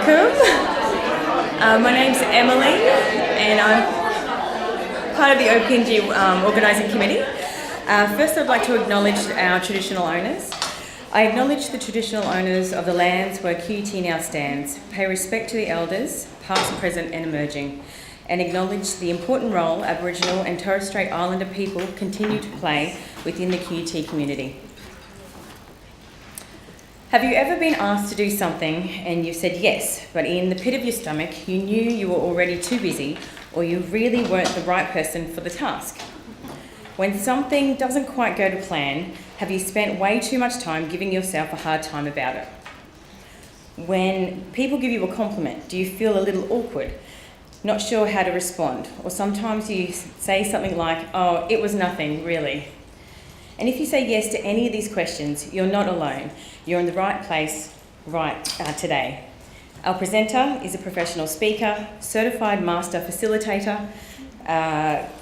welcome. My name's Emily and I'm part of the OPNG organising committee. First I'd like to acknowledge our traditional owners. I acknowledge the traditional owners of the lands where QUT now stands, pay respect to the elders, past, present and emerging, and acknowledge the important role Aboriginal and Torres Strait Islander people continue to play within the QUT community. Have you ever been asked to do something and you said yes, but in the pit of your stomach you knew you were already too busy or you really weren't the right person for the task? When something doesn't quite go to plan, have you spent way too much time giving yourself a hard time about it? When people give you a compliment, do you feel a little awkward, not sure how to respond? Or sometimes you say something like, "Oh, it was nothing, really." And if you say yes to any of these questions, you're not alone. You're in the right place today. Our presenter is a professional speaker, certified master facilitator,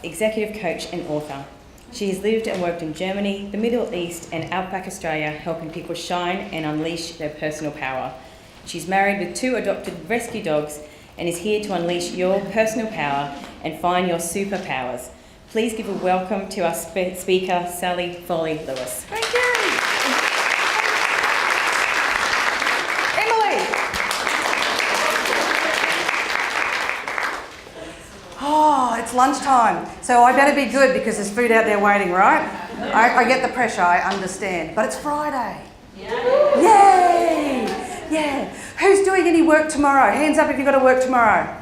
executive coach and author. She has lived and worked in Germany, the Middle East and Outback Australia, helping people shine and unleash their personal power. She's married with 2 adopted rescue dogs and is here to unleash your personal power and find your superpowers. Please give a welcome to our speaker, Sally Foley-Lewis. Thank you. Emily. Oh, it's lunchtime, so I better be good because there's food out there waiting, right? I get the pressure, I understand, but it's Friday. Yay! Yeah. Who's doing any work tomorrow? Hands up if you've got to work tomorrow.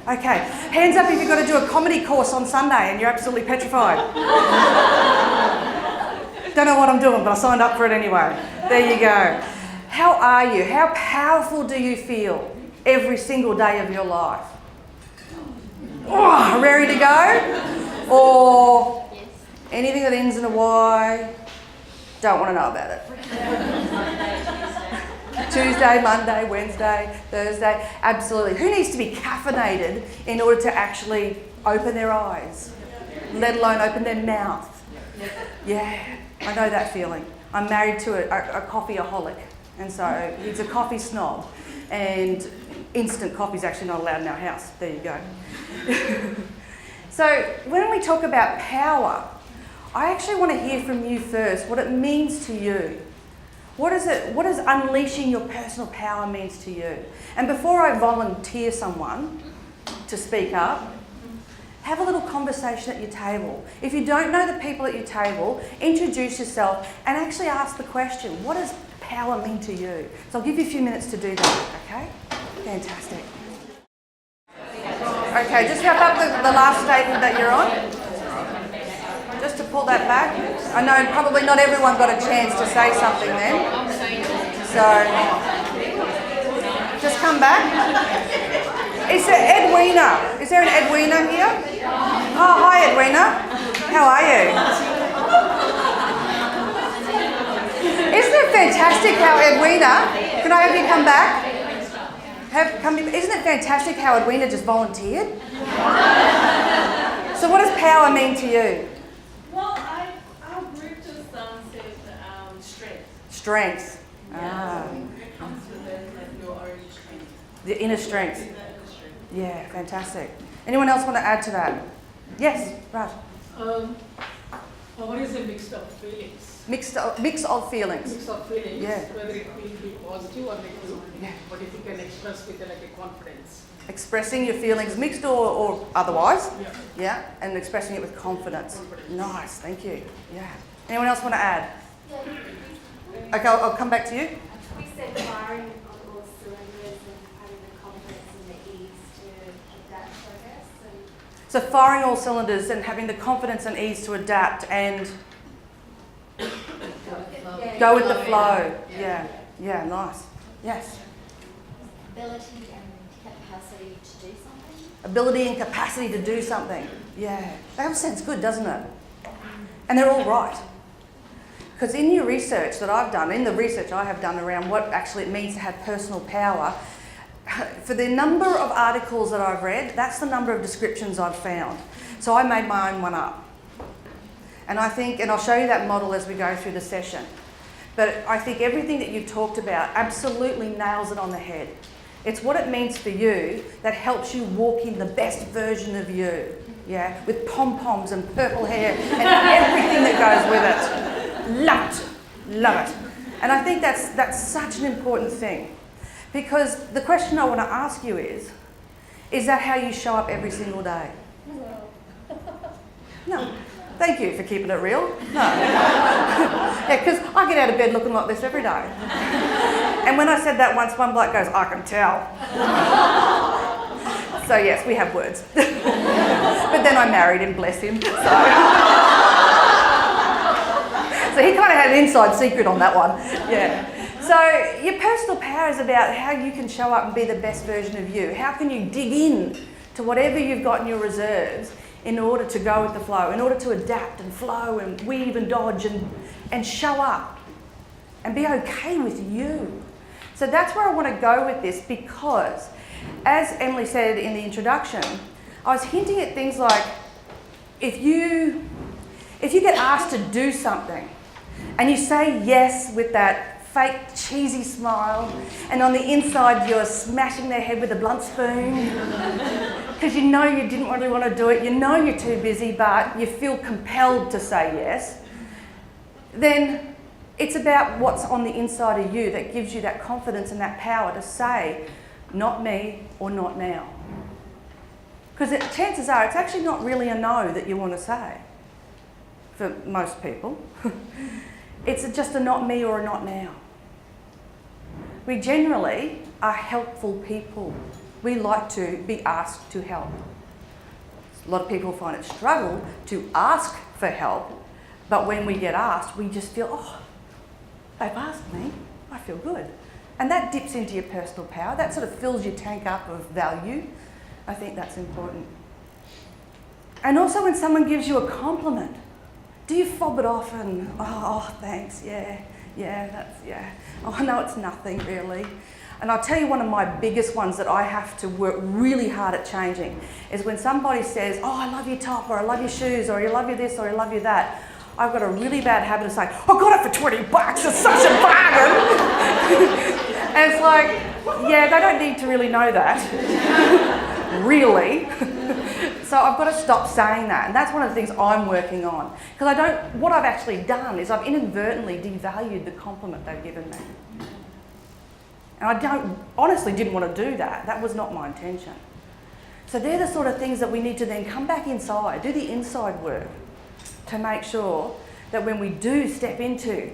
Okay, hands up if you've got to do a comedy course on Sunday and you're absolutely petrified. Don't know what I'm doing, but I signed up for it anyway. There you go. How are you? How powerful do you feel every single day of your life? Oh, ready to go? Or anything that ends in a Y? Don't want to know about it. Tuesday, Monday, Wednesday, Thursday, absolutely. Who needs to be caffeinated in order to actually open their eyes, let alone open their mouth? Yeah, I know that feeling. I'm married to a coffeeaholic, and so he's a coffee snob, and instant coffee is actually not allowed in our house. There you go. So when we talk about power, I actually want to hear from you first, what it means to you. What does unleashing your personal power means to you? And before I volunteer someone to speak up, have a little conversation at your table. If you don't know the people at your table, introduce yourself and actually ask the question, what does power mean to you? So I'll give you a few minutes to do that, okay? Fantastic. Okay, just wrap up the last statement that you're on. Just to pull that back. I know probably not everyone got a chance to say something then. So, just come back. Is there Edwina? Is there an Edwina here? Oh, hi Edwina. How are you? Isn't it fantastic how Edwina, can I have you come back? Isn't it fantastic how Edwina just volunteered? So what does power mean to you? Well, our group just said strength. Strength. Yeah, so it comes with it, like your already strength. The inner strength. Yeah, fantastic. Anyone else want to add to that? Yes, right. Power is a mix of feelings. Mix of feelings. Mix of feelings, Yeah. whether it will be positive or negative. Yeah. But if you can express with like a confidence. Expressing your feelings, mixed or otherwise. Yeah. Yeah, and expressing it with confidence. Nice, thank you. Yeah. Anyone else want to add? Okay, I'll come back to you. We said firing on all cylinders and having the confidence and the ease to adapt, I guess. So firing all cylinders and having the confidence and ease to adapt and go with the flow. Yeah, yeah, nice. Yes. Ability and capacity to do something. Ability and capacity to do something. Yeah, that all sounds good, doesn't it? And they're all right. Because in your research that I've done, in the research I have done around what actually it means to have personal power, for the number of articles that I've read, that's the number of descriptions I've found. So I made my own one up. And I think, and I'll show you that model as we go through the session. But I think everything that you've talked about absolutely nails it on the head. It's what it means for you that helps you walk in the best version of you. Yeah, with pom-poms and purple hair and everything that goes with it. Love it. And I think that's such an important thing. Because the question I want to ask you is that how you show up every single day? No. Thank you for keeping it real. No. Yeah, because I get out of bed looking like this every day. And when I said that once, one bloke goes, I can tell. So yes, we have words. But then I married him, bless him. So he kind of had an inside secret on that one. Yeah. So your personal power is about how you can show up and be the best version of you. How can you dig in to whatever you've got in your reserves in order to go with the flow, in order to adapt and flow and weave and dodge and show up and be okay with you. So that's where I want to go with this, because as Emily said in the introduction, I was hinting at things like if you get asked to do something and you say yes with that fake cheesy smile and on the inside you're smashing their head with a blunt spoon because you know you didn't really want to do it, you know you're too busy but you feel compelled to say yes, then it's about what's on the inside of you that gives you that confidence and that power to say, not me or not now. Because chances are it's actually not really a no that you want to say for most people. It's just a not me or a not now. We generally are helpful people. We like to be asked to help. A lot of people find it struggle to ask for help, but when we get asked, we just feel, oh, they've asked me, I feel good. And that dips into your personal power. That sort of fills your tank up of value. I think that's important. And also when someone gives you a compliment, do you fob it off and, oh, thanks, yeah, oh, no, it's nothing really. And I'll tell you one of my biggest ones that I have to work really hard at changing is when somebody says, oh, I love your top, or I love your shoes, or I love you this, or I love you that. I've got a really bad habit of saying, I got it for $20, it's such a bargain. And it's like, yeah, they don't need to really know that, really. So I've got to stop saying that, and that's one of the things I'm working on. Because what I've actually done is I've inadvertently devalued the compliment they've given me. And I honestly didn't want to do that. That was not my intention. So they're the sort of things that we need to then come back inside, do the inside work to make sure that when we do step into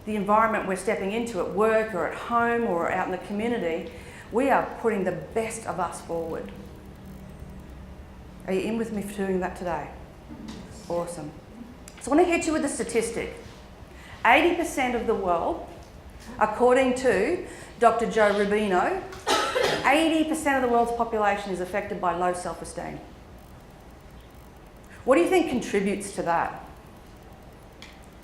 the environment we're stepping into at work or at home or out in the community, we are putting the best of us forward. Are you in with me for doing that today? Awesome. So I want to hit you with a statistic. 80% of the world, according to Dr. Joe Rubino, 80% of the world's population is affected by low self-esteem. What do you think contributes to that?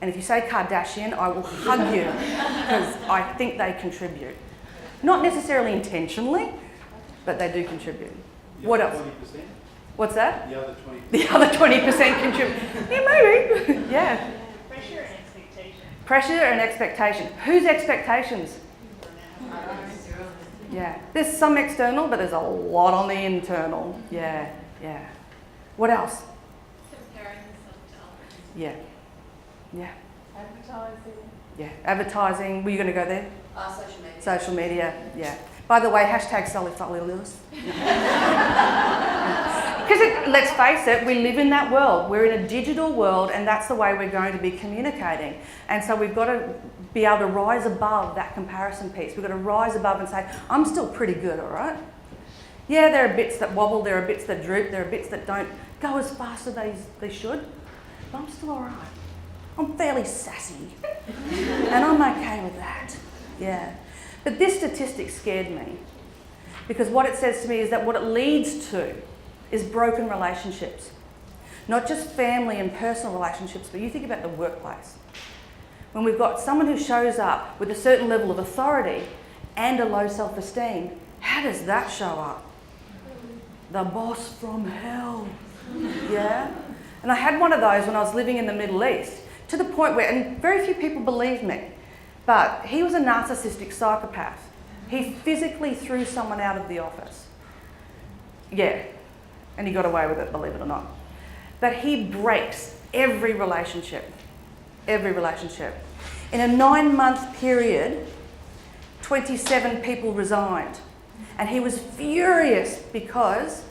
And if you say Kardashian, I will hug you because I think they contribute. Not necessarily intentionally, but they do contribute. What else? 20%? What's that? The other 20%. The other 20% contribute. Yeah, maybe. Yeah. Pressure and expectation. Pressure and expectation. Whose expectations? Yeah. There's some external, but there's a lot on the internal. Yeah. What else? Comparing yourself to others. Yeah. Advertising. Yeah. Advertising. Were you going to go there? Social media. Social media. Yeah. By the way, hashtag Foley-Lewis. Because let's face it, we live in that world. We're in a digital world, and that's the way we're going to be communicating. And so we've got to be able to rise above that comparison piece. We've got to rise above and say, I'm still pretty good, all right? Yeah, there are bits that wobble, there are bits that droop, there are bits that don't go as fast as they should, but I'm still all right. I'm fairly sassy, and I'm okay with that. Yeah. But this statistic scared me, because what it says to me is that what it leads to is broken relationships. Not just family and personal relationships, but you think about the workplace. When we've got someone who shows up with a certain level of authority and a low self-esteem, how does that show up? The boss from hell. Yeah? And I had one of those when I was living in the Middle East, to the point where, and very few people believe me, but he was a narcissistic psychopath. He physically threw someone out of the office. Yeah, and he got away with it, believe it or not. But he breaks every relationship. Every relationship. In a 9-month period, 27 people resigned. And he was furious because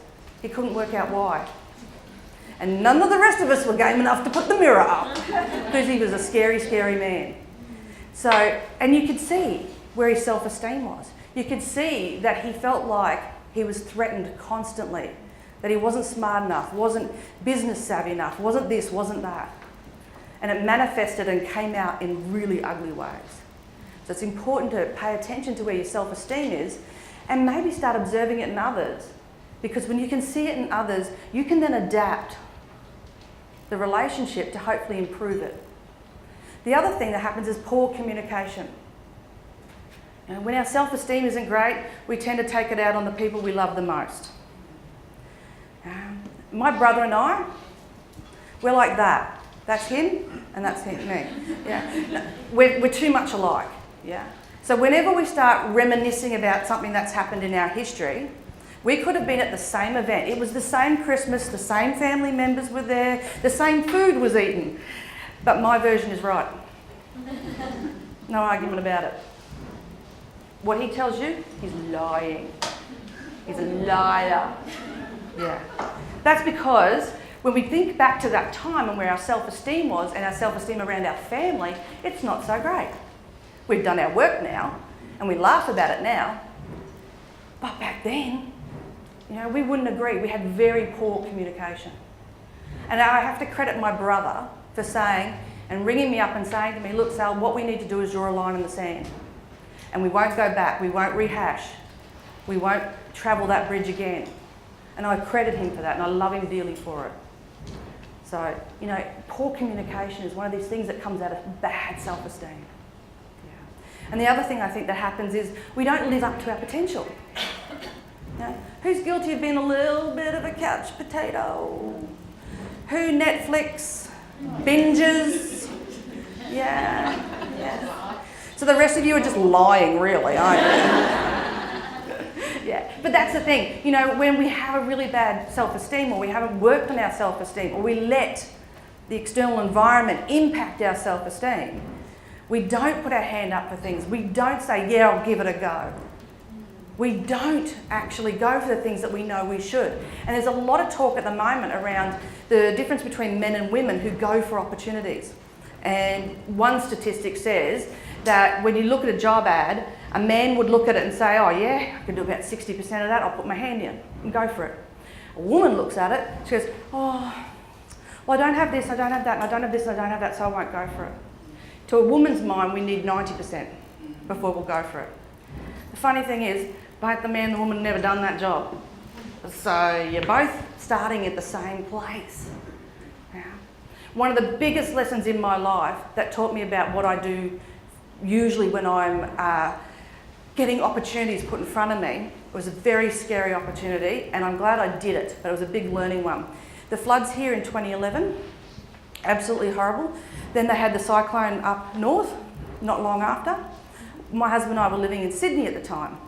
he couldn't work out why. And none of the rest of us were game enough to put the mirror up because he was a scary, scary man. So, and you could see where his self-esteem was. You could see that he felt like he was threatened constantly, that he wasn't smart enough, wasn't business savvy enough, wasn't this, wasn't that. And it manifested and came out in really ugly ways. So it's important to pay attention to where your self-esteem is and maybe start observing it in others. Because when you can see it in others, you can then adapt the relationship to hopefully improve it. The other thing that happens is poor communication. You know, when our self-esteem isn't great, we tend to take it out on the people we love the most. My brother and I, we're like that. That's him and that's me. Yeah. We're too much alike. Yeah. So whenever we start reminiscing about something that's happened in our history, we could have been at the same event. It was the same Christmas, the same family members were there, the same food was eaten. But my version is right. No argument about it. What he tells you, he's lying. He's a liar. Yeah. That's because when we think back to that time and where our self-esteem was and our self-esteem around our family, it's not so great. We've done our work now and we laugh about it now. But back then, you know, we wouldn't agree. We had very poor communication. And I have to credit my brother for saying and ringing me up and saying to me, look, Sal, what we need to do is draw a line in the sand. And we won't go back. We won't rehash. We won't travel that bridge again. And I credit him for that and I love him dearly for it. So, you know, poor communication is one of these things that comes out of bad self-esteem. Yeah. And the other thing I think that happens is we don't live up to our potential. You know, who's guilty of being a little bit of a couch potato? Who Netflix binges? Yeah, yeah. So the rest of you are just lying, really, aren't you? Yeah, but that's the thing. You know, when we have a really bad self-esteem or we haven't worked on our self-esteem or we let the external environment impact our self-esteem, we don't put our hand up for things. We don't say, yeah, I'll give it a go. We don't actually go for the things that we know we should. And there's a lot of talk at the moment around the difference between men and women who go for opportunities. And one statistic says that when you look at a job ad, a man would look at it and say, oh yeah, I can do about 60% of that, I'll put my hand in and go for it. A woman looks at it, she goes, oh, well I don't have this, I don't have that, and I don't have this, and I don't have that, so I won't go for it. To a woman's mind, we need 90% before we'll go for it. The funny thing is, both the man and the woman have never done that job. So you're both starting at the same place. Yeah. One of the biggest lessons in my life that taught me about what I do usually when I'm getting opportunities put in front of me, it was a very scary opportunity and I'm glad I did it, but it was a big learning one. The floods here in 2011, absolutely horrible. Then they had the cyclone up north, not long after. My husband and I were living in Sydney at the time.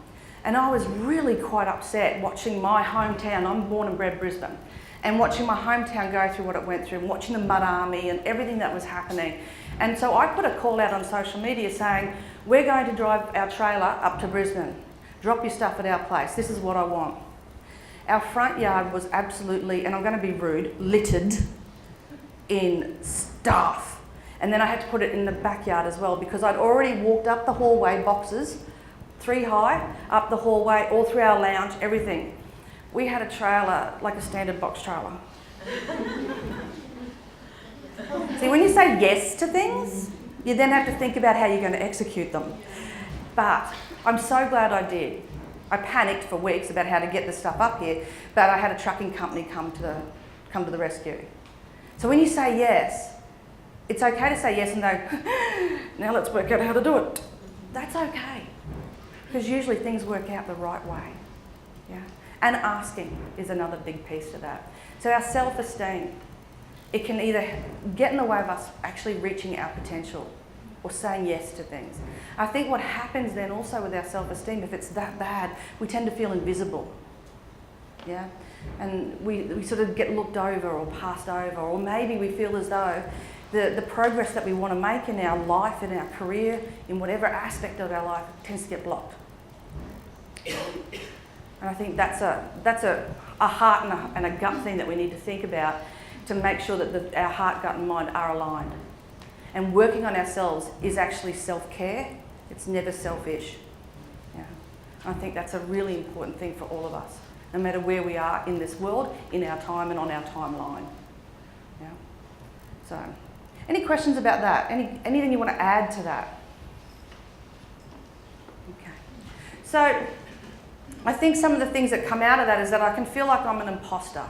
And I was really quite upset watching my hometown, I'm born and bred Brisbane, and watching my hometown go through what it went through, and watching the mud army and everything that was happening. And so I put a call out on social media saying, we're going to drive our trailer up to Brisbane. Drop your stuff at our place. This is what I want. Our front yard was absolutely, and I'm going to be rude, littered in stuff. And then I had to put it in the backyard as well because I'd already walked up the hallway, boxes, 3 high, up the hallway, all through our lounge, everything. We had a trailer, like a standard box trailer. See, when you say yes to things, you then have to think about how you're going to execute them. But I'm so glad I did. I panicked for weeks about how to get the stuff up here, but I had a trucking company come to the rescue. So when you say yes, it's okay to say yes and go, now let's work out how to do it. That's okay. Because usually things work out the right way. Yeah? And asking is another big piece to that. So our self-esteem, it can either get in the way of us actually reaching our potential or saying yes to things. I think what happens then also with our self-esteem, if it's that bad, we tend to feel invisible. Yeah? And we sort of get looked over or passed over, or maybe we feel as though the progress that we want to make in our life, in our career, in whatever aspect of our life tends to get blocked. And I think that's a heart and a gut thing that we need to think about to make sure that our heart, gut and mind are aligned. And working on ourselves is actually self-care. It's never selfish. Yeah. I think that's a really important thing for all of us, no matter where we are in this world, in our time and on our timeline. Yeah. So, any questions about that? Anything you want to add to that? Okay. So, I think some of the things that come out of that is that I can feel like I'm an imposter.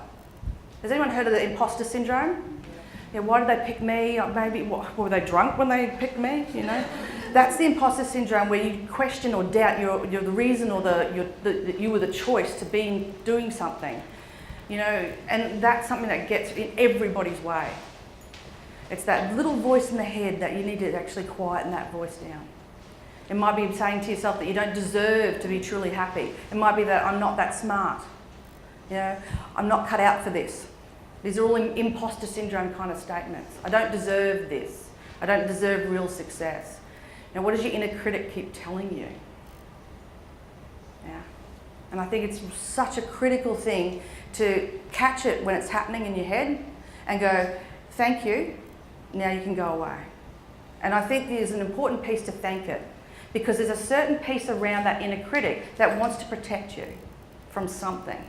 Has anyone heard of the imposter syndrome? Yeah, why did they pick me? Maybe were they drunk when they picked me? You know, that's the imposter syndrome, where you question or doubt you're the reason or that you were the choice to be doing something. You know, and that's something that gets in everybody's way. It's that little voice in the head that you need to actually quieten that voice down. It might be saying to yourself that you don't deserve to be truly happy. It might be that I'm not that smart. You know, I'm not cut out for this. These are all imposter syndrome kind of statements. I don't deserve this. I don't deserve real success. Now, what does your inner critic keep telling you? Yeah. And I think it's such a critical thing to catch it when it's happening in your head and go, thank you, now you can go away. And I think there's an important piece to thank it, because there's a certain piece around that inner critic that wants to protect you from something.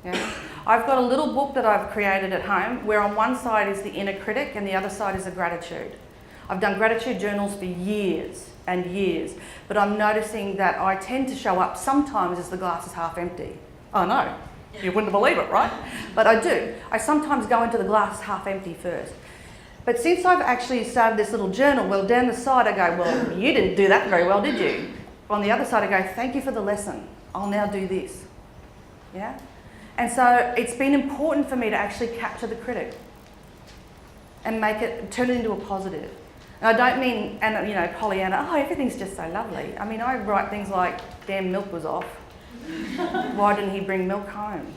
Yeah. I've got a little book that I've created at home where on one side is the inner critic and the other side is the gratitude. I've done gratitude journals for years and years, but I'm noticing that I tend to show up sometimes as the glass is half empty. Oh no, you wouldn't believe it, right? But I do. I sometimes go into the glass half empty first. But since I've actually started this little journal, well, down the side I go, well, you didn't do that very well, did you? On the other side I go, thank you for the lesson. I'll now do this. Yeah? And so it's been important for me to actually capture the critic and turn it into a positive. And I don't mean, and you know, Pollyanna, oh, everything's just so lovely. I mean, I write things like, damn, milk was off. Why didn't he bring milk home?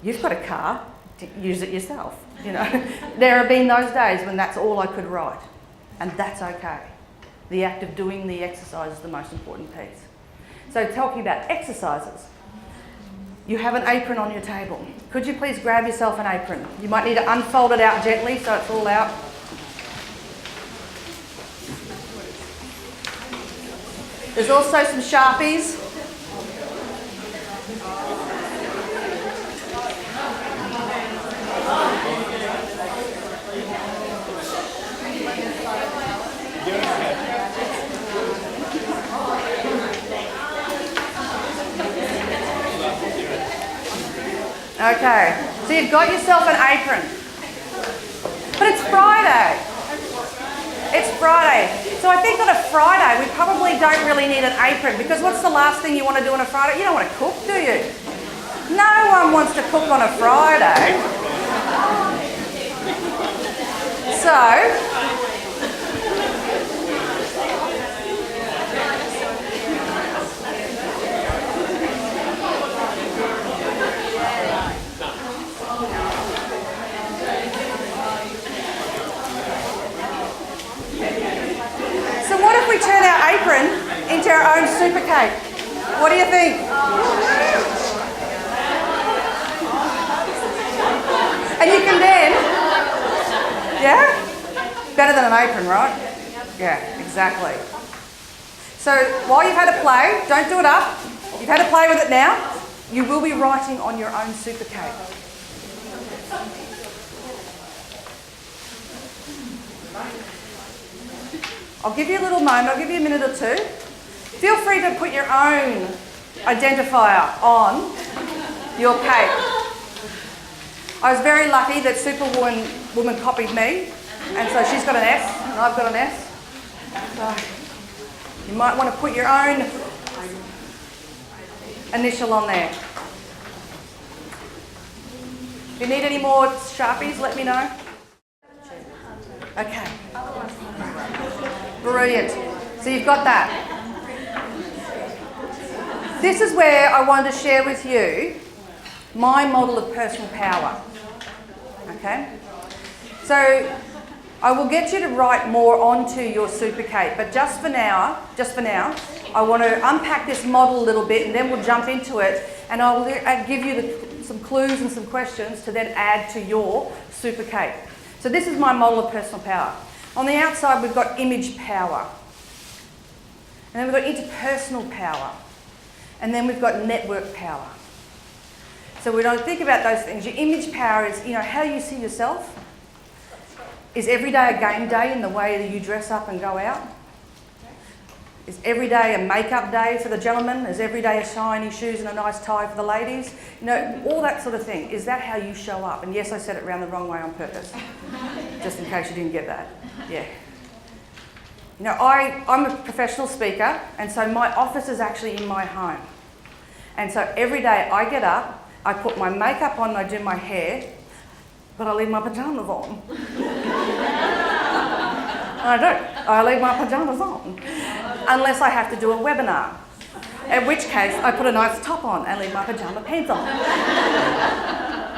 You've got a car, use it yourself. You know, there have been those days when that's all I could write, and that's okay. The act of doing the exercise is the most important piece. So talking about exercises, you have an apron on your table. Could you please grab yourself an apron? You might need to unfold it out gently so it's all out. There's also some Sharpies. Okay, so you've got yourself an apron. But it's Friday. It's Friday. So I think on a Friday we probably don't really need an apron, because what's the last thing you want to do on a Friday? You don't want to cook, do you? No one wants to cook on a Friday. So, what if we turn our apron into our own super cake? What do you think? And you can then, yeah? Better than an apron, right? Yeah, exactly. So while you've had a play, don't do it up. You've had a play with it now, you will be writing on your own super cake. I'll give you a little moment, I'll give you a minute or two. Feel free to put your own identifier on your cake. I was very lucky that Superwoman copied me, and so she's got an S and I've got an S. So you might want to put your own initial on there. If you need any more Sharpies, let me know. Okay. Brilliant. So you've got that. This is where I wanted to share with you my model of personal power. Okay? So I will get you to write more onto your Super Kate, but just for now, I want to unpack this model a little bit and then we'll jump into it and I'll give you some clues and some questions to then add to your Super Kate. So this is my model of personal power. On the outside we've got image power. And then we've got interpersonal power. And then we've got network power. So when I think about those things, your image power is, how you see yourself. Is every day a game day in the way that you dress up and go out? Is every day a makeup day for the gentlemen? Is every day a shiny shoes and a nice tie for the ladies? All that sort of thing. Is that how you show up? And yes, I said it round the wrong way on purpose, just in case you didn't get that. Yeah. I'm a professional speaker, and so my office is actually in my home. And so every day I get up, I put my makeup on, I do my hair, but I leave my pyjamas on. I don't. I leave my pyjamas on. Unless I have to do a webinar. In which case, I put a nice top on and leave my pyjama pants on.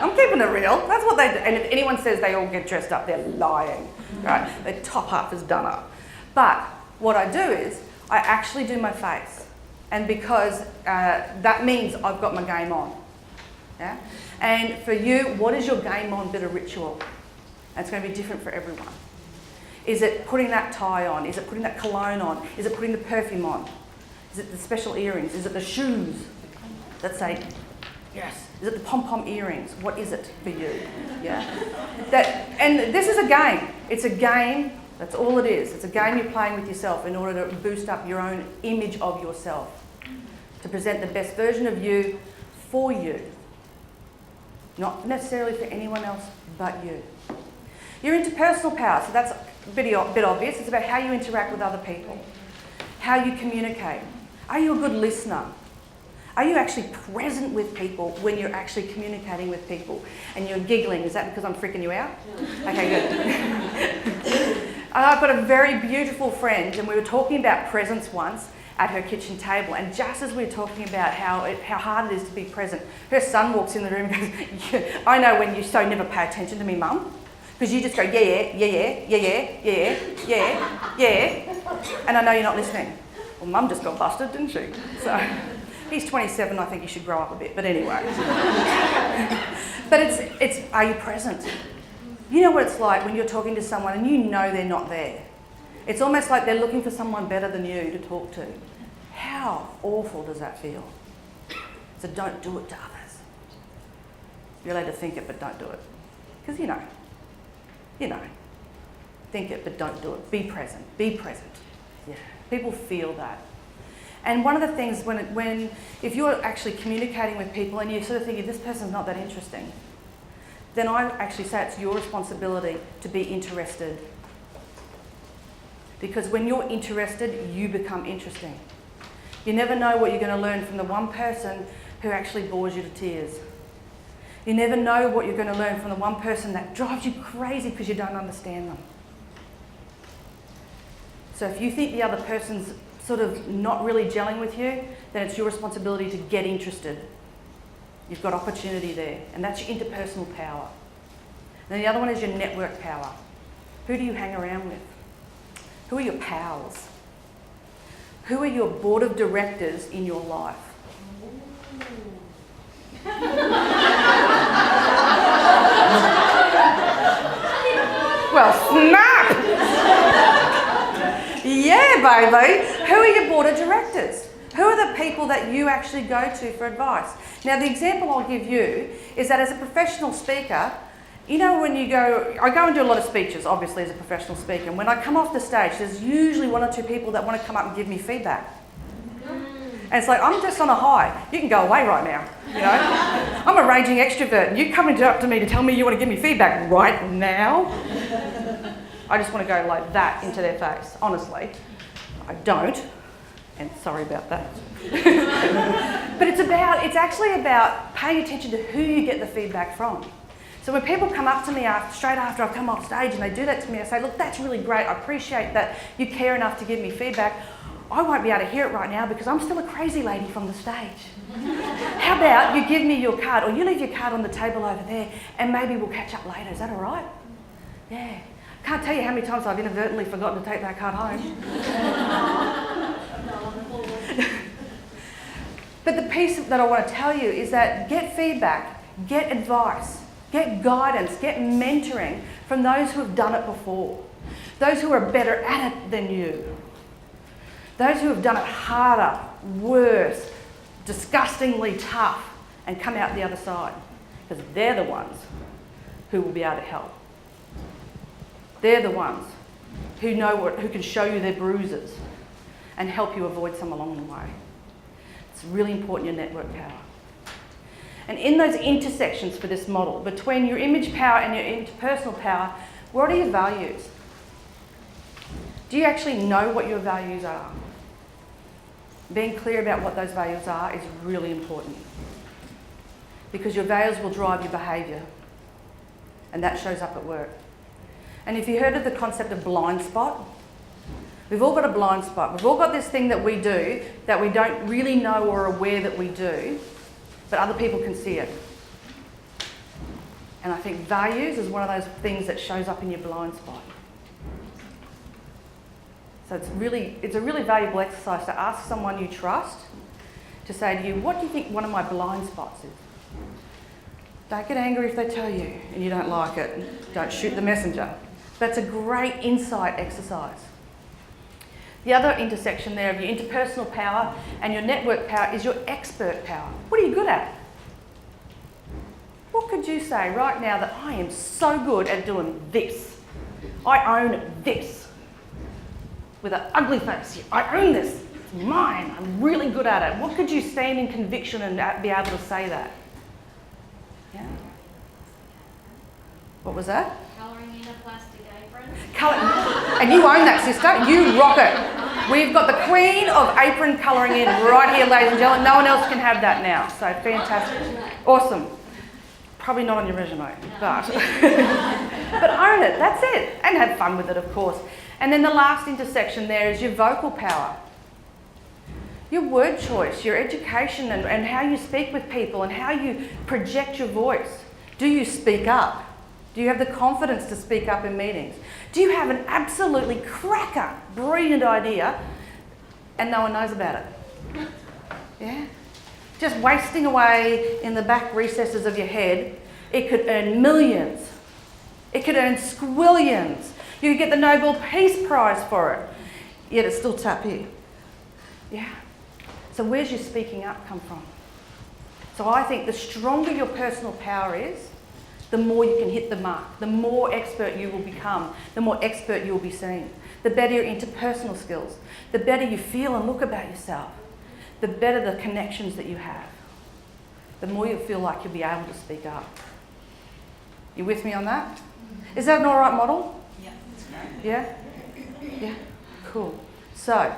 I'm keeping it real. That's what they do. And if anyone says they all get dressed up, they're lying. Right? Their top half is done up. But what I do is, I actually do my face. And because that means I've got my game on. Yeah? And for you, what is your game on bit of ritual? And it's going to be different for everyone. Is it putting that tie on? Is it putting that cologne on? Is it putting the perfume on? Is it the special earrings? Is it the shoes that say yes? Is it the pom-pom earrings? What is it for you? Yeah. And this is a game. It's a game. That's all it is. It's a game you're playing with yourself in order to boost up your own image of yourself, to present the best version of you for you. Not necessarily for anyone else but you. Your interpersonal power, so that's a bit obvious. It's about how you interact with other people, how you communicate. Are you a good listener? Are you actually present with people when you're actually communicating with people and you're giggling? Is that because I'm freaking you out? Okay, good. I've got a very beautiful friend and we were talking about presence once at her kitchen table, and just as we were talking about how hard it is to be present, her son walks in the room and goes, yeah, I know when you so never pay attention to me, Mum, because you just go, yeah, and I know you're not listening. Well, Mum just got busted, didn't she? So he's 27, I think he should grow up a bit, but anyway. But it's are you present? You know what it's like when you're talking to someone and you know they're not there. It's almost like they're looking for someone better than you to talk to. How awful does that feel? So don't do it to others. You're allowed to think it, but don't do it. Because you know, think it, but don't do it. Be present. Yeah. People feel that. And one of the things if you're actually communicating with people and you're sort of thinking, this person's not that interesting, then I actually say it's your responsibility to be interested. Because when you're interested, you become interesting. You never know what you're going to learn from the one person who actually bores you to tears. You never know what you're going to learn from the one person that drives you crazy because you don't understand them. So if you think the other person's sort of not really gelling with you, then it's your responsibility to get interested. You've got opportunity there, and that's your interpersonal power. And then the other one is your network power. Who do you hang around with? Who are your pals? Who are your board of directors in your life? Well, snap! Yeah, baby. Who are your board of directors? Who are the people that you actually go to for advice? Now, the example I'll give you is that as a professional speaker, when you go, I go and do a lot of speeches, obviously, as a professional speaker, and when I come off the stage, there's usually one or two people that want to come up and give me feedback. And it's like, I'm just on a high. You can go away right now, I'm a raging extrovert, and you coming up to me to tell me you want to give me feedback right now? I just want to go like that into their face, honestly. I don't, and sorry about that. But it's actually about paying attention to who you get the feedback from. So when people come up to me straight after I've come off stage and they do that to me, I say, look, that's really great. I appreciate that you care enough to give me feedback. I won't be able to hear it right now because I'm still a crazy lady from the stage. How about you give me your card, or you leave your card on the table over there and maybe we'll catch up later. Is that all right? Yeah. Can't tell you how many times I've inadvertently forgotten to take that card home. But the piece that I want to tell you is that get feedback, get advice, get guidance, get mentoring from those who have done it before, those who are better at it than you, those who have done it harder, worse, disgustingly tough, and come out the other side, because they're the ones who will be able to help. They're the ones who who can show you their bruises and help you avoid some along the way. It's really important, your network power. And in those intersections for this model, between your image power and your interpersonal power, what are your values? Do you actually know what your values are? Being clear about what those values are is really important, because your values will drive your behaviour, and that shows up at work. And if you heard of the concept of blind spot, we've all got a blind spot. We've all got this thing that we do that we don't really know or are aware that we do, but other people can see it. And I think values is one of those things that shows up in your blind spot. So it's a really valuable exercise to ask someone you trust to say to you, what do you think one of my blind spots is? Don't get angry if they tell you and you don't like it. Don't shoot the messenger. That's a great insight exercise. The other intersection there of your interpersonal power and your network power is your expert power. What are you good at? What could you say right now that I am so good at doing this? I own this. With an ugly face, I own this. It's mine. I'm really good at it. What could you stand in conviction and be able to say that? Yeah. What was that? Colouring in a plastic apron. And you own that, sister. You rock it. We've got the queen of apron colouring in right here, ladies and gentlemen. No one else can have that now. So fantastic. Awesome. Probably not on your resume, but but own it. That's it. And have fun with it, of course. And then the last intersection there is your vocal power. Your word choice, your education and how you speak with people and how you project your voice. Do you speak up? Do you have the confidence to speak up in meetings? Do you have an absolutely cracker, brilliant idea and no one knows about it? Yeah? Just wasting away in the back recesses of your head. It could earn millions. It could earn squillions. You could get the Nobel Peace Prize for it. Yet it's still tap here. Yeah? So where's your speaking up come from? So I think the stronger your personal power is, the more you can hit the mark, the more expert you will become, the more expert you will be seen, the better your interpersonal skills, the better you feel and look about yourself, the better the connections that you have, the more you'll feel like you'll be able to speak up. You with me on that? Is that an all right model? Yeah, that's great. Yeah? Yeah? Cool. So,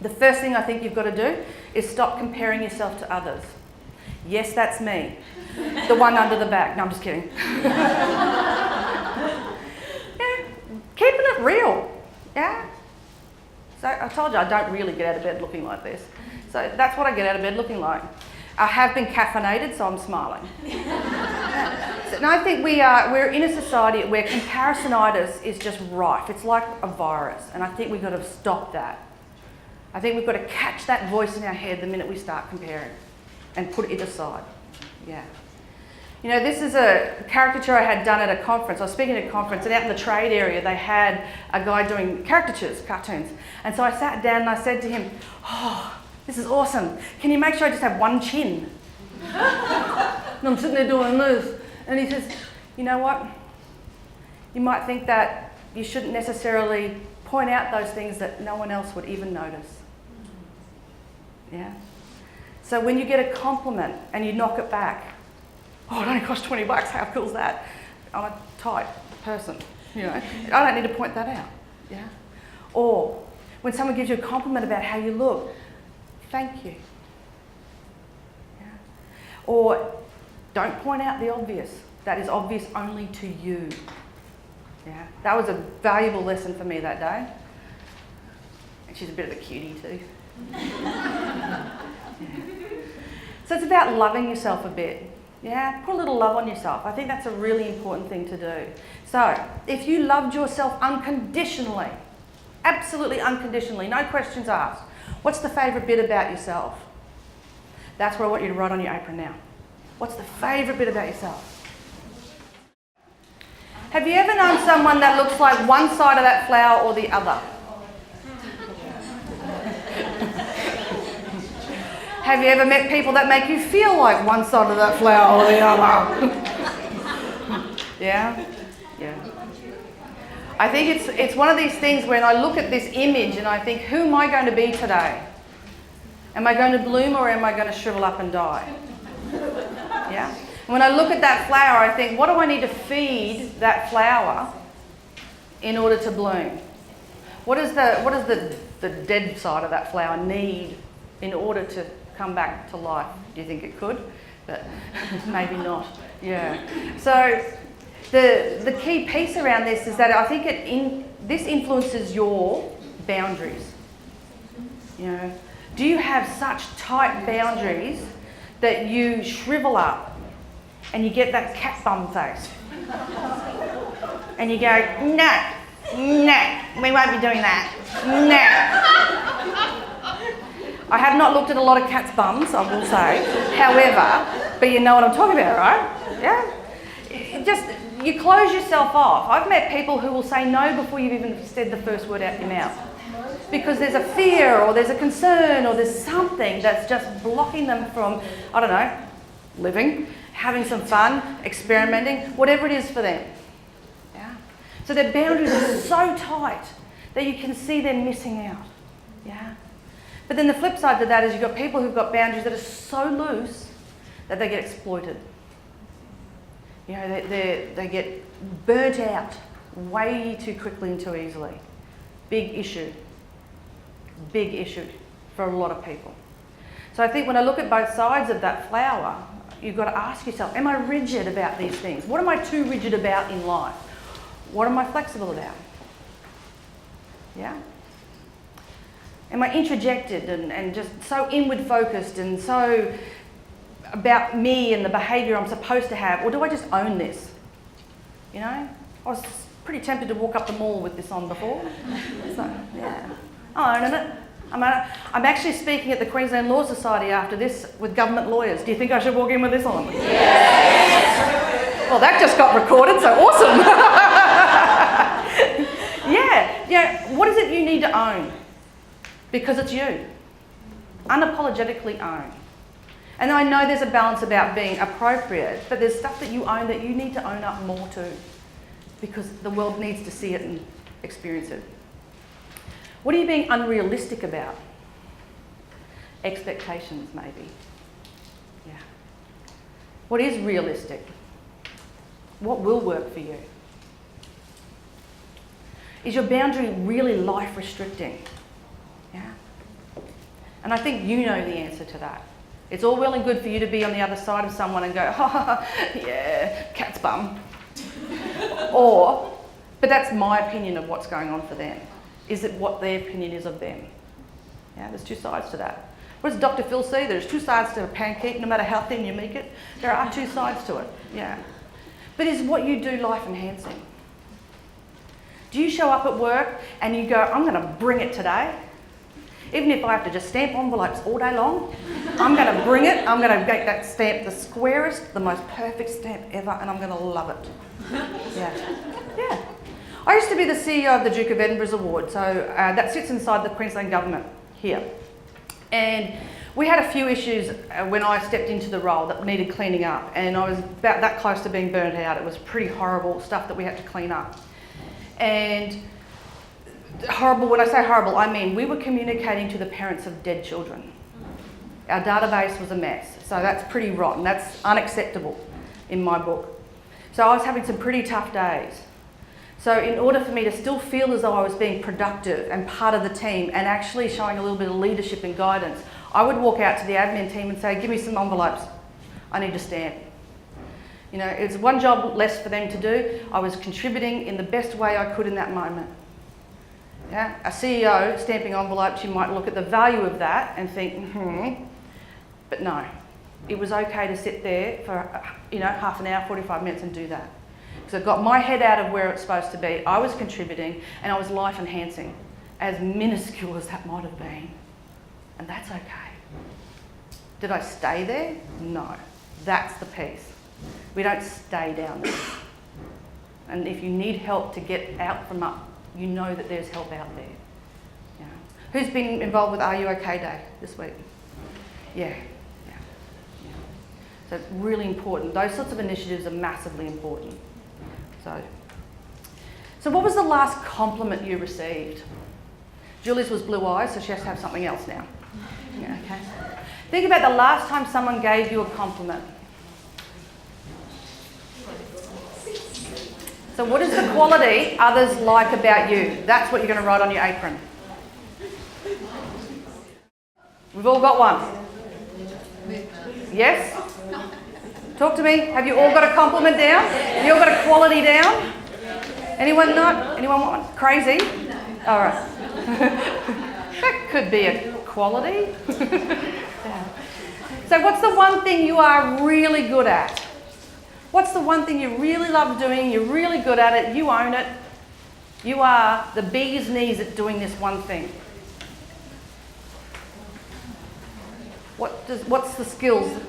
the first thing I think you've got to do is stop comparing yourself to others. Yes, that's me. The one under the back. No, I'm just kidding. Yeah, keeping it real. Yeah? So I told you I don't really get out of bed looking like this. So that's what I get out of bed looking like. I have been caffeinated, so I'm smiling. And I think we're in a society where comparisonitis is just rife. It's like a virus, and I think we've got to stop that. I think we've got to catch that voice in our head the minute we start comparing and put it aside. Yeah. You know, this is a caricature I had done at a conference. I was speaking at a conference, and out in the trade area they had a guy doing caricatures, cartoons. And so I sat down and I said to him, "Oh, this is awesome. Can you make sure I just have one chin?" And I'm sitting there doing this. And he says, "You know what? You might think that you shouldn't necessarily point out those things that no one else would even notice." Yeah? So when you get a compliment and you knock it back, "Oh, it only cost $20, how cool is that?" I'm a tight person, you know. I don't need to point that out. Yeah? Or when someone gives you a compliment about how you look, "Thank you." Yeah? Or don't point out the obvious. that is obvious only to you. Yeah, that was a valuable lesson for me that day. And she's a bit of a cutie too. Yeah. So it's about loving yourself a bit. Yeah, put a little love on yourself. I think that's a really important thing to do. So if you loved yourself unconditionally, absolutely unconditionally, no questions asked, what's the favourite bit about yourself? That's what I want you to write on your apron now. What's the favourite bit about yourself? Have you ever known someone that looks like one side of that flower or the other? Have you ever met people that make you feel like one side of that flower or the other? Yeah? Yeah. I think it's one of these things when I look at this image and I think, who am I going to be today? Am I going to bloom or am I going to shrivel up and die? Yeah? When I look at that flower, I think, what do I need to feed that flower in order to bloom? What does the dead side of that flower need in order to come back to life? Do you think it could? But maybe not. Yeah. So the key piece around this is that I think this influences your boundaries. You know, do you have such tight boundaries that you shrivel up and you get that cat bum face? And you go, no, we won't be doing that. No. I have not looked at a lot of cats' bums, I will say. However, but you know what I'm talking about, right? Yeah? You close yourself off. I've met people who will say no before you've even said the first word out your mouth. Because there's a fear or there's a concern or there's something that's just blocking them from, I don't know, living, having some fun, experimenting, whatever it is for them. Yeah? So their boundaries are so tight that you can see them missing out. Yeah? But then the flip side to that is you've got people who've got boundaries that are so loose that they get exploited. You know, they get burnt out way too quickly and too easily. Big issue for a lot of people. So I think when I look at both sides of that flower, you've got to ask yourself, am I rigid about these things? What am I too rigid about in life? What am I flexible about? Yeah? Am I introjected and just so inward focused and so about me and the behaviour I'm supposed to have? Or do I just own this? You know? I was pretty tempted to walk up the mall with this on before. So, yeah. I'm owning it. I'm actually speaking at the Queensland Law Society after this with government lawyers. Do you think I should walk in with this on? Yes! Well, that just got recorded, so awesome. Yeah, what is it you need to own? Because it's you. Unapologetically own. And I know there's a balance about being appropriate, but there's stuff that you own that you need to own up more to, because the world needs to see it and experience it. What are you being unrealistic about? Expectations, maybe. Yeah. What is realistic? What will work for you? Is your boundary really life restricting? Yeah. And I think you know the answer to that. It's all well and good for you to be on the other side of someone and go, oh, yeah, cat's bum. But that's my opinion of what's going on for them. Is it what their opinion is of them? Yeah, there's two sides to that. What does Dr. Phil say? There's two sides to a pancake, no matter how thin you make it. There are two sides to it, yeah. But is what you do life enhancing? Do you show up at work and you go, I'm going to bring it today? Even if I have to just stamp envelopes all day long, I'm going to bring it. I'm going to make that stamp the squarest, the most perfect stamp ever, and I'm going to love it. Yeah. I used to be the CEO of the Duke of Edinburgh's Award, so that sits inside the Queensland government here. And we had a few issues when I stepped into the role that needed cleaning up, and I was about that close to being burnt out. It was pretty horrible stuff that we had to clean up. And horrible, when I say horrible, I mean we were communicating to the parents of dead children. Our database was a mess, so that's pretty rotten. That's unacceptable in my book. So I was having some pretty tough days. So in order for me to still feel as though I was being productive and part of the team and actually showing a little bit of leadership and guidance, I would walk out to the admin team and say, give me some envelopes. I need to stamp. You know, it's one job less for them to do. I was contributing in the best way I could in that moment. Yeah? A CEO stamping envelopes, you might look at the value of that and think, but no. It was okay to sit there for, half an hour, 45 minutes and do that. Because I got my head out of where it's supposed to be. I was contributing and I was life enhancing, as minuscule as that might have been. And that's okay. Did I stay there? No. That's the piece. We don't stay down there. And if you need help to get out from up, you know that there's help out there. Yeah. Who's been involved with Are You OK Day this week? Yeah. So it's really important. Those sorts of initiatives are massively important. So what was the last compliment you received? Julie's was blue eyes, so she has to have something else now. Yeah, okay. Think about the last time someone gave you a compliment. So what is the quality others like about you? That's what you're going to write on your apron. We've all got one. Yes? Talk to me. Have you all got a compliment down? Have you all got a quality down? Anyone not? Anyone want one? Crazy? All right. That could be a quality. Yeah. So what's the one thing you are really good at? What's the one thing you really love doing? You're really good at it. You own it. You are the bee's knees at doing this one thing. What's the skills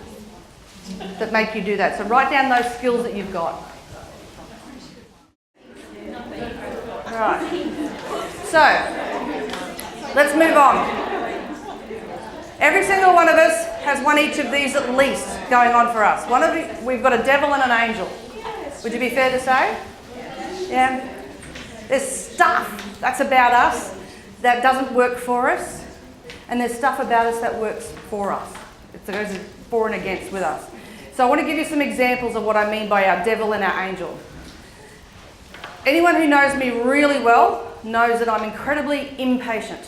that make you do that? So write down those skills that you've got. Right. So let's move on. Every single one of us has one each of these at least going on for us. We've got a devil and an angel. Would you be fair to say? Yeah. There's stuff that's about us that doesn't work for us, and there's stuff about us that works for us. It goes for and against with us. So I want to give you some examples of what I mean by our devil and our angel. Anyone who knows me really well knows that I'm incredibly impatient.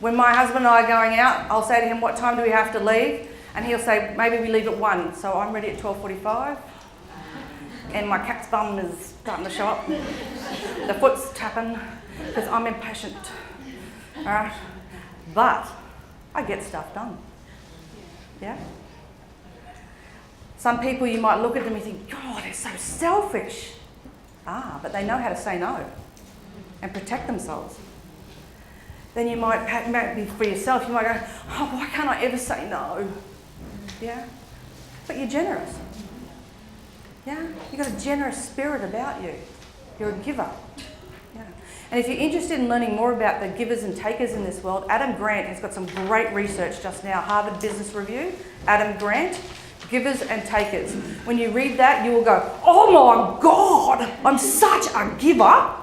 When my husband and I are going out, I'll say to him, what time do we have to leave? And he'll say, maybe we leave at 1. So I'm ready at 12:45. And my cat's bum is starting to show up. The foot's tapping because I'm impatient. All right? But I get stuff done. Yeah? Some people, you might look at them and think, God, they're so selfish. But they know how to say no and protect themselves. Then you might, maybe for yourself, you might go, oh, why can't I ever say no? Yeah? But you're generous. Yeah? You've got a generous spirit about you. You're a giver. Yeah. And if you're interested in learning more about the givers and takers in this world, Adam Grant has got some great research just now, Harvard Business Review, Adam Grant, Givers and Takers. When you read that, you will go, oh my God, I'm such a giver.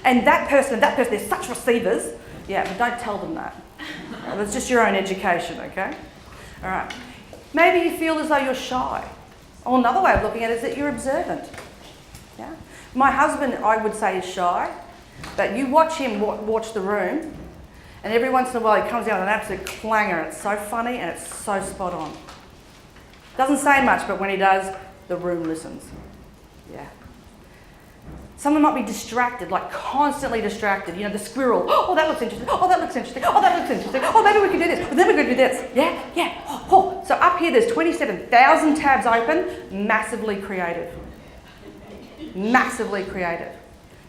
And that person, they're such receivers. Yeah, but don't tell them that. That's just your own education, okay? All right. Maybe you feel as though you're shy. Or another way of looking at it is that you're observant. Yeah? My husband, I would say, is shy, but you watch him watch the room, and every once in a while he comes out with an absolute clanger, and it's so funny and it's so spot on. Doesn't say much, but when he does, the room listens. Yeah. Someone might be distracted, like constantly distracted. You know, the squirrel. Oh, that looks interesting. Oh, that looks interesting. Oh, that looks interesting. Oh, maybe we can do this. Well, then we're going to do this. Yeah, yeah. Oh. So up here, there's 27,000 tabs open. Massively creative. Massively creative.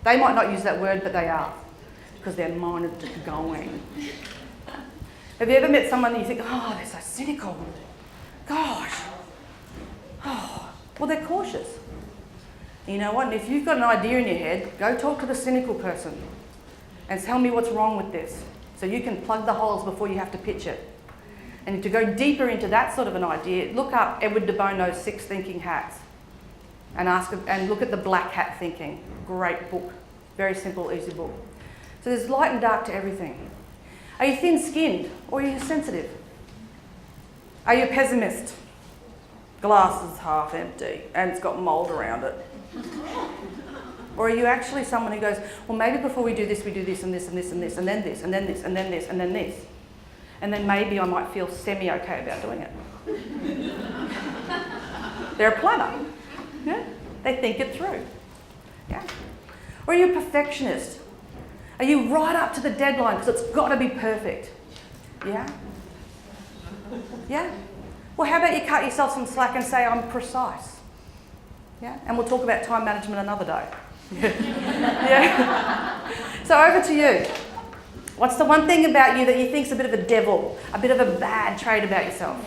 They might not use that word, but they are, because their mind is just going. Have you ever met someone and you think, oh, they're so cynical. Gosh. Oh. Well, they're cautious. You know what? And if you've got an idea in your head, go talk to the cynical person and tell me what's wrong with this, so you can plug the holes before you have to pitch it. And to go deeper into that sort of an idea, look up Edward de Bono's 6 Thinking Hats and look at the Black Hat Thinking. Great book. Very simple, easy book. So there's light and dark to everything. Are you thin-skinned or are you sensitive? Are you a pessimist? Glass is half empty and it's got mould around it. Or are you actually someone who goes, well, maybe before we do this and this and this and this and this and then this and then this and then this and then this. And then maybe I might feel semi-okay about doing it. They're a planner. Yeah? They think it through. Yeah? Or are you a perfectionist? Are you right up to the deadline because it's got to be perfect? Yeah? Yeah? Well, how about you cut yourself some slack and say, I'm precise? Yeah? And we'll talk about time management another day. Yeah? So over to you. What's the one thing about you that you think's a bit of a devil, a bit of a bad trait about yourself?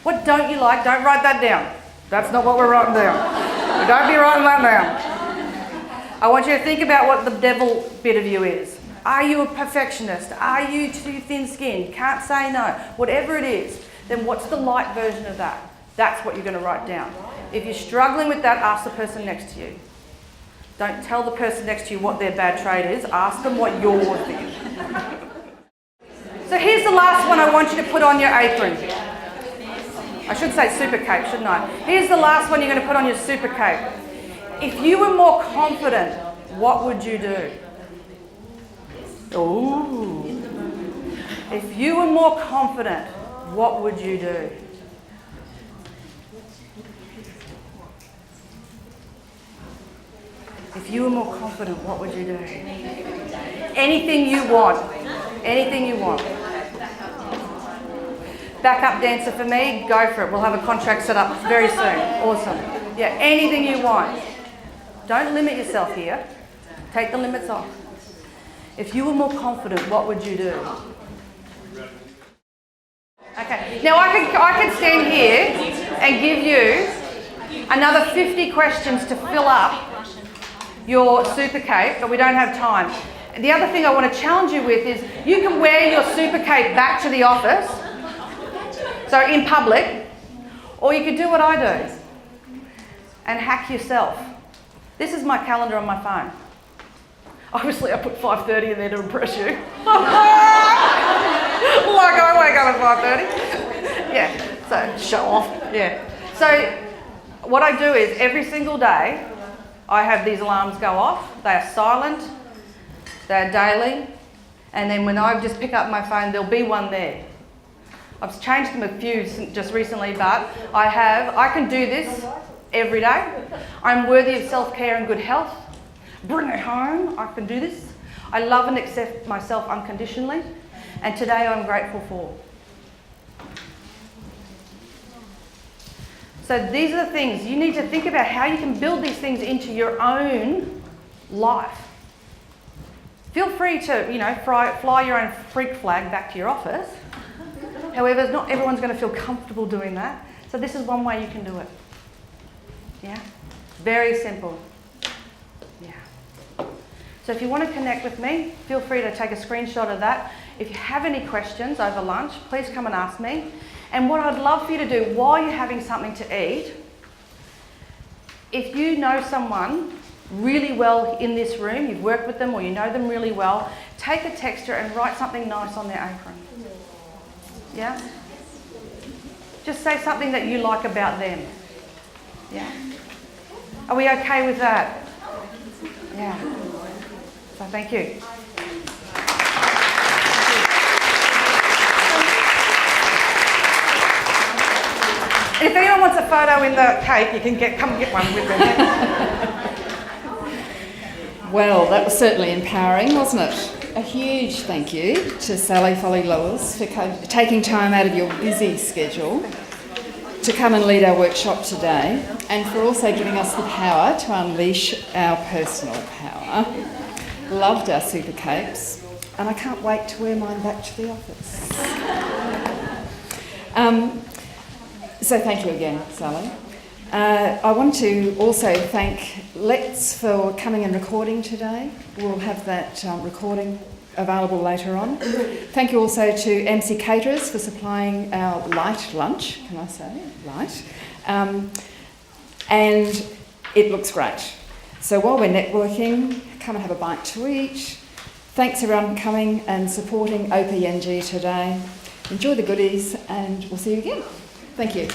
What don't you like? Don't write that down. That's not what we're writing down. Don't be writing that down. I want you to think about what the devil bit of you is. Are you a perfectionist? Are you too thin-skinned? Can't say no? Whatever it is, then what's the light version of that? That's what you're going to write down. If you're struggling with that, ask the person next to you. Don't tell the person next to you what their bad trait is. Ask them what yours is. So here's the last one I want you to put on your apron. I should say super cape, shouldn't I? Here's the last one you're going to put on your super cape. If you were more confident, what would you do? Ooh. If you were more confident, what would you do? If you were more confident, what would you do? Anything you want. Anything you want. Backup dancer for me, go for it. We'll have a contract set up very soon. Awesome. Yeah, anything you want. Don't limit yourself here. Take the limits off. If you were more confident, what would you do? Okay, now I could stand here and give you another 50 questions to fill up your super cape, but we don't have time. The other thing I want to challenge you with is you can wear your super cape back to the office, so in public, or you could do what I do and hack yourself. This is my calendar on my phone. Obviously I put 5:30 in there to impress you. Like I wake up at 5:30. Yeah, so show off. Yeah. So what I do is every single day I have these alarms go off. They are silent, they're daily, and then when I just pick up my phone, there'll be one there. I've changed them a few just recently, but I can do this every day. I'm worthy of self-care and good health. Bring it home, I can do this. I love and accept myself unconditionally, and today I'm grateful for. So these are the things, you need to think about how you can build these things into your own life. Feel free to, fly your own freak flag back to your office. However, not everyone's going to feel comfortable doing that. So this is one way you can do it. Yeah? Very simple. Yeah. So if you want to connect with me, feel free to take a screenshot of that. If you have any questions over lunch, please come and ask me. And what I'd love for you to do while you're having something to eat, if you know someone really well in this room, you've worked with them or you know them really well, take a texture and write something nice on their apron. Yeah? Just say something that you like about them. Yeah? Are we okay with that? Yeah. So thank you. If anyone wants a photo in the cake, you can come and get one with them. Well, that was certainly empowering, wasn't it? A huge thank you to Sally Foley-Lewis for taking time out of your busy schedule to come and lead our workshop today, and for also giving us the power to unleash our personal power. Loved our super capes, and I can't wait to wear mine back to the office. So thank you again, Sally. I want to also thank Lex for coming and recording today. We'll have that recording available later on. Thank you also to MC Caterers for supplying our light lunch, can I say? Light. And it looks great. So while we're networking, come and have a bite to eat. Thanks everyone for coming and supporting OPNG today. Enjoy the goodies and we'll see you again. Thank you.